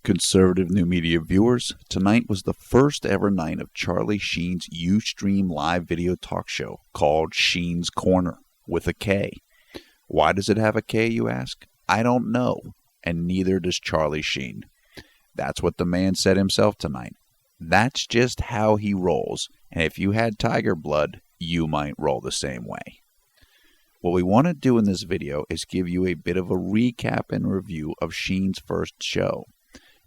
Conservative New Media viewers, tonight was the first ever night of Charlie Sheen's Ustream live video talk show called Sheen's Korner, with a K. Why does it have a K, you ask? I don't know, and neither does Charlie Sheen. That's what the man said himself tonight. That's just how he rolls, and if you had tiger blood, you might roll the same way. What we want to do in this video is give you a bit of a recap and review of Sheen's first show.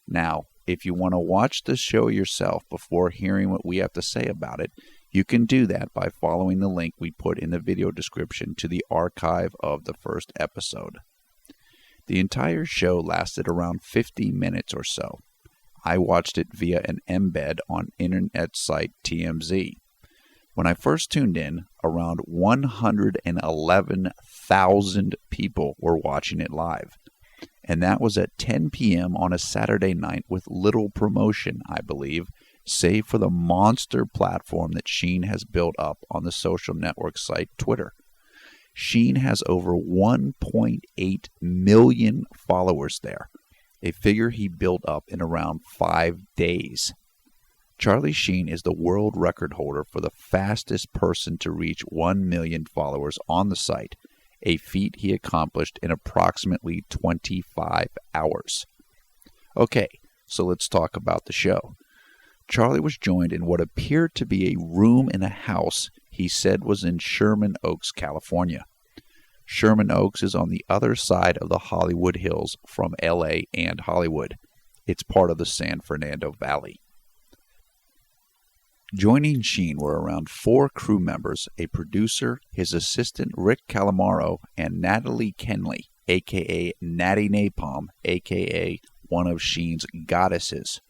Now, if you want to watch the show yourself before hearing what we have to say about it, you can do that by following the link we put in the video description to the archive of the first episode. The entire show lasted around 50 minutes or so. I watched it via an embed on internet site TMZ. When I first tuned in, around 111,000 people were watching it live. And that was at 10 p.m. on a Saturday night with little promotion, I believe, save for the monster platform that Sheen has built up on the social network site Twitter. Sheen has over 1.8 million followers there, a figure he built up in around 5 days. Charlie Sheen is the world record holder for the fastest person to reach 1 million followers on the site, a feat he accomplished in approximately 25 hours. Okay, so let's talk about the show. Charlie was joined in what appeared to be a room in a house he said was in Sherman Oaks, California. Sherman Oaks is on the other side of the Hollywood Hills from LA and Hollywood. It's part of the San Fernando Valley. Joining Sheen were around 4 crew members, a producer, his assistant Rick Calamaro, and Natalie Kenley, a.k.a. Natty Napalm, a.k.a. one of Sheen's goddesses.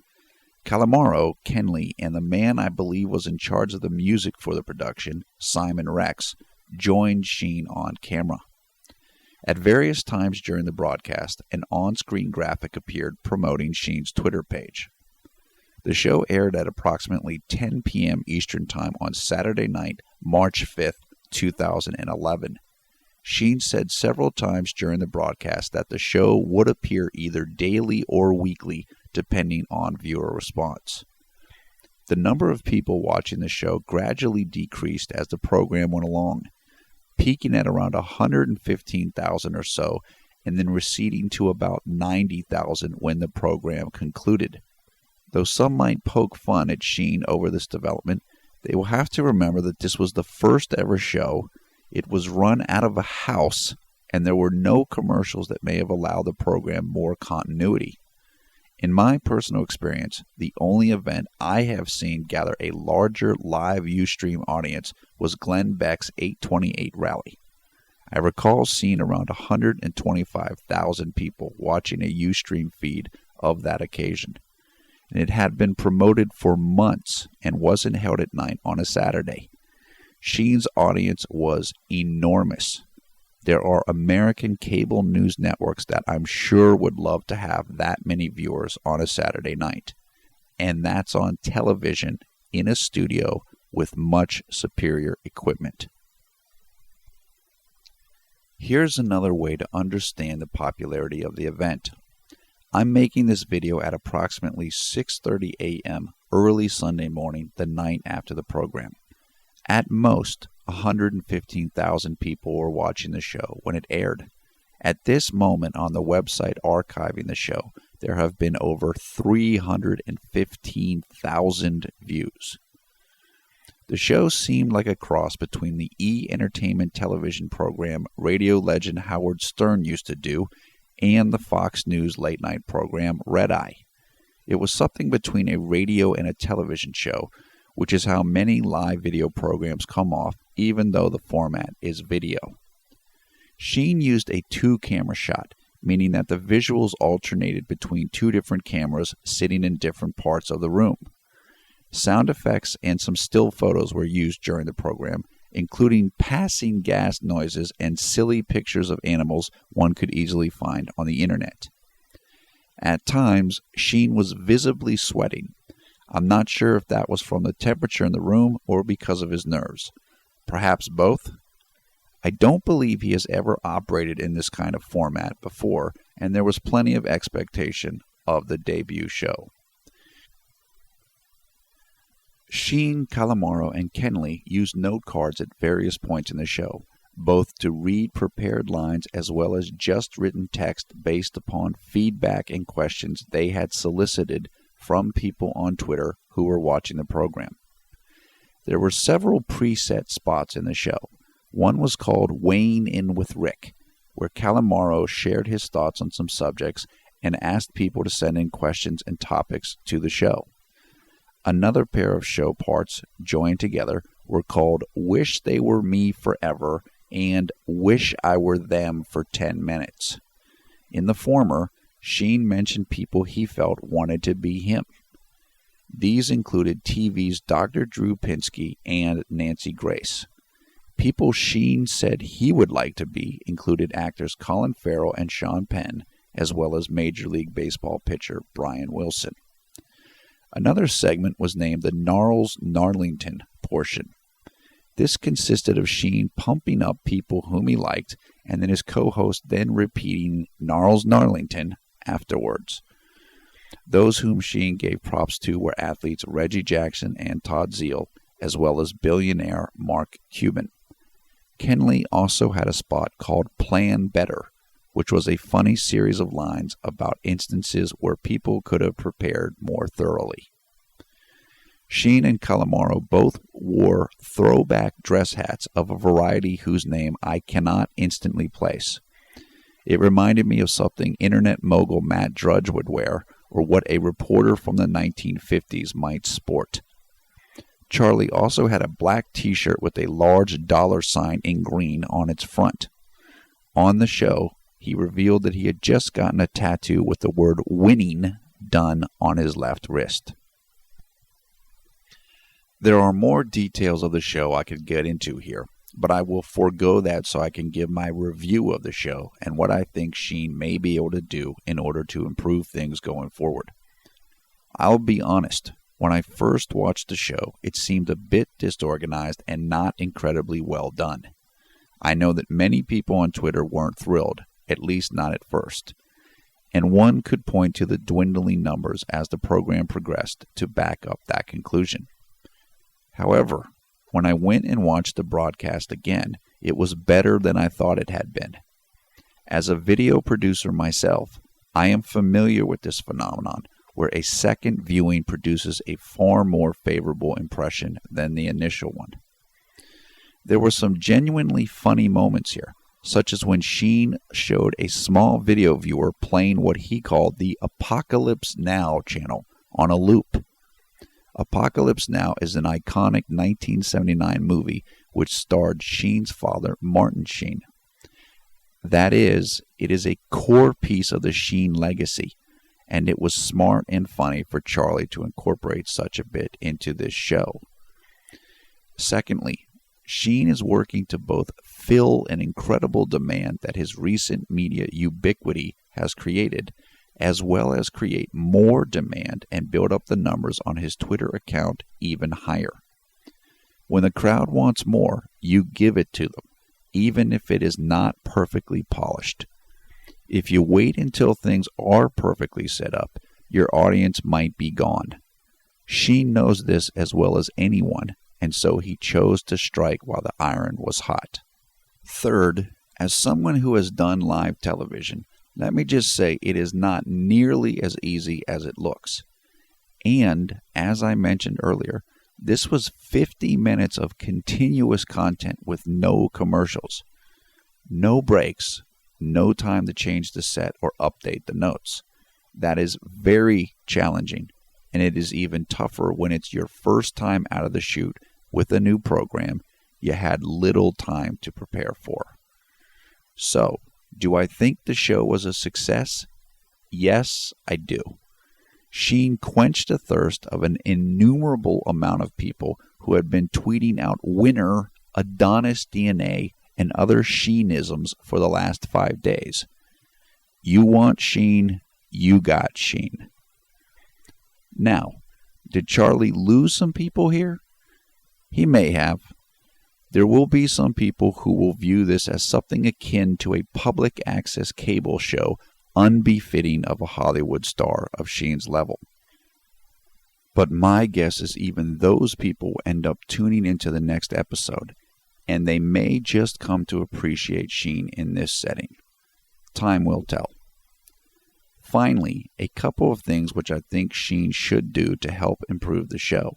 Calamaro, Kenley, and the man I believe was in charge of the music for the production, Simon Rex, joined Sheen on camera. At various times during the broadcast, an on-screen graphic appeared promoting Sheen's Twitter page. The show aired at approximately 10 p.m. Eastern Time on Saturday night, March 5th, 2011. Sheen said several times during the broadcast that the show would appear either daily or weekly, depending on viewer response. The number of people watching the show gradually decreased as the program went along, peaking at around 115,000 or so, and then receding to about 90,000 when the program concluded. Though some might poke fun at Sheen over this development, they will have to remember that this was the first ever show, it was run out of a house, and there were no commercials that may have allowed the program more continuity. In my personal experience, the only event I have seen gather a larger live Ustream audience was Glenn Beck's 828 rally. I recall seeing around 125,000 people watching a Ustream feed of that occasion. And it had been promoted for months and wasn't held at night on a Saturday. Sheen's audience was enormous. There are American cable news networks that I'm sure would love to have that many viewers on a Saturday night. And that's on television in a studio with much superior equipment. Here's another way to understand the popularity of the event. I'm making this video at approximately 6:30 a.m. early Sunday morning, the night after the program. At most, 115,000 people were watching the show when it aired. At this moment on the website archiving the show, there have been over 315,000 views. The show seemed like a cross between the E! Entertainment television program radio legend Howard Stern used to do and the Fox News late-night program Red Eye. It was something between a radio and a television show, which is how many live video programs come off, even though the format is video. Sheen used a 2-camera shot, meaning that the visuals alternated between 2 different cameras sitting in different parts of the room. Sound effects and some still photos were used during the program, including passing gas noises and silly pictures of animals one could easily find on the internet. At times, Sheen was visibly sweating. I'm not sure if that was from the temperature in the room or because of his nerves. Perhaps both? I don't believe he has ever operated in this kind of format before, and there was plenty of expectation of the debut show. Sheen, Calamaro, and Kenley used note cards at various points in the show, both to read prepared lines as well as just written text based upon feedback and questions they had solicited from people on Twitter who were watching the program. There were several preset spots in the show. One was called Weighing In with Rick, where Calamaro shared his thoughts on some subjects and asked people to send in questions and topics to the show. Another pair of show parts, joined together, were called Wish They Were Me Forever and Wish I Were Them for 10 Minutes. In the former, Sheen mentioned people he felt wanted to be him. These included TV's Dr. Drew Pinsky and Nancy Grace. People Sheen said he would like to be included actors Colin Farrell and Sean Penn, as well as Major League Baseball pitcher Brian Wilson. Another segment was named the Gnarls Gnarlington portion. This consisted of Sheen pumping up people whom he liked, and then his co-host then repeating Gnarls Gnarlington afterwards. Those whom Sheen gave props to were athletes Reggie Jackson and Todd Zeal, as well as billionaire Mark Cuban. Kenley also had a spot called Plan Better, which was a funny series of lines about instances where people could have prepared more thoroughly. Sheen and Calamaro both wore throwback dress hats of a variety whose name I cannot instantly place. It reminded me of something internet mogul Matt Drudge would wear, or what a reporter from the 1950s might sport. Charlie also had a black t-shirt with a large dollar sign in green on its front. On the show, he revealed that he had just gotten a tattoo with the word winning done on his left wrist. There are more details of the show I could get into here, but I will forego that so I can give my review of the show and what I think Sheen may be able to do in order to improve things going forward. I'll be honest, when I first watched the show, it seemed a bit disorganized and not incredibly well done. I know that many people on Twitter weren't thrilled, at least not at first, and one could point to the dwindling numbers as the program progressed to back up that conclusion. However, when I went and watched the broadcast again, it was better than I thought it had been. As a video producer myself, I am familiar with this phenomenon, where a second viewing produces a far more favorable impression than the initial one. There were some genuinely funny moments here, such as when Sheen showed a small video viewer playing what he called the Apocalypse Now channel on a loop. Apocalypse Now is an iconic 1979 movie which starred Sheen's father, Martin Sheen. That is, it is a core piece of the Sheen legacy, and it was smart and funny for Charlie to incorporate such a bit into this show. Secondly, Sheen is working to both fill an incredible demand that his recent media ubiquity has created, as well as create more demand and build up the numbers on his Twitter account even higher. When the crowd wants more, you give it to them, even if it is not perfectly polished. If you wait until things are perfectly set up, your audience might be gone. Sheen knows this as well as anyone, and so he chose to strike while the iron was hot. Third, as someone who has done live television, let me just say it is not nearly as easy as it looks. And, as I mentioned earlier, this was 50 minutes of continuous content with no commercials. No breaks, no time to change the set or update the notes. That is very challenging, and it is even tougher when it's your first time out of the chute with a new program you had little time to prepare for. So, do I think the show was a success? Yes, I do. Sheen quenched the thirst of an innumerable amount of people who had been tweeting out winner, Adonis DNA, and other Sheenisms for the last 5 days. You want Sheen, you got Sheen. Now, did Charlie lose some people here? He may have. There will be some people who will view this as something akin to a public access cable show unbefitting of a Hollywood star of Sheen's level. But my guess is even those people end up tuning into the next episode, and they may just come to appreciate Sheen in this setting. Time will tell. Finally, a couple of things which I think Sheen should do to help improve the show.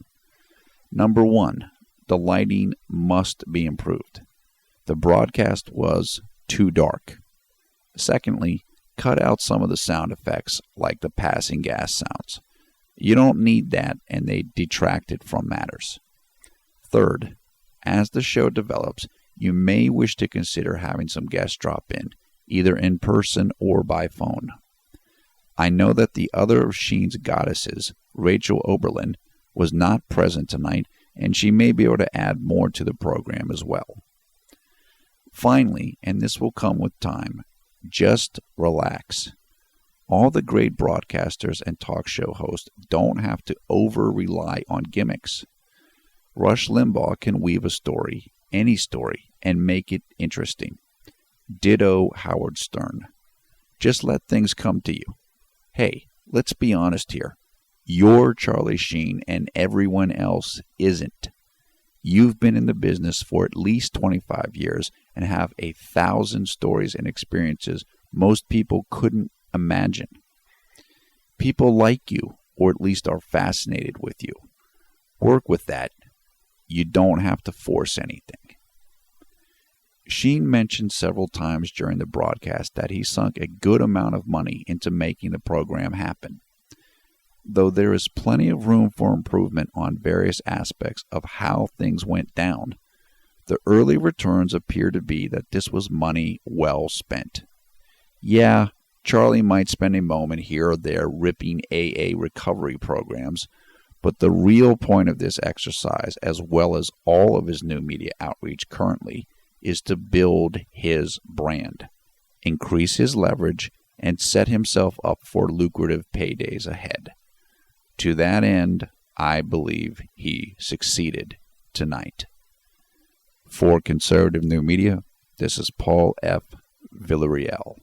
Number one, the lighting must be improved. The broadcast was too dark. Secondly, cut out some of the sound effects like the passing gas sounds. You don't need that, and they detracted from matters. Third, as the show develops, you may wish to consider having some guests drop in, either in person or by phone. I know that the other of Sheen's goddesses, Rachel Oberlin, was not present tonight, and she may be able to add more to the program as well. Finally, and this will come with time, just relax. All the great broadcasters and talk show hosts don't have to over-rely on gimmicks. Rush Limbaugh can weave a story, any story, and make it interesting. Ditto Howard Stern. Just let things come to you. Hey, let's be honest here. You're Charlie Sheen and everyone else isn't. You've been in the business for at least 25 years and have 1,000 stories and experiences most people couldn't imagine. People like you, or at least are fascinated with you. Work with that. You don't have to force anything. Sheen mentioned several times during the broadcast that he sunk a good amount of money into making the program happen. Though there is plenty of room for improvement on various aspects of how things went down, the early returns appear to be that this was money well spent. Yeah, Charlie might spend a moment here or there ripping AA recovery programs, but the real point of this exercise, as well as all of his new media outreach currently, is to build his brand, increase his leverage, and set himself up for lucrative paydays ahead. To that end, I believe he succeeded tonight. For Conservative New Media, this is Paul F. Villarreal.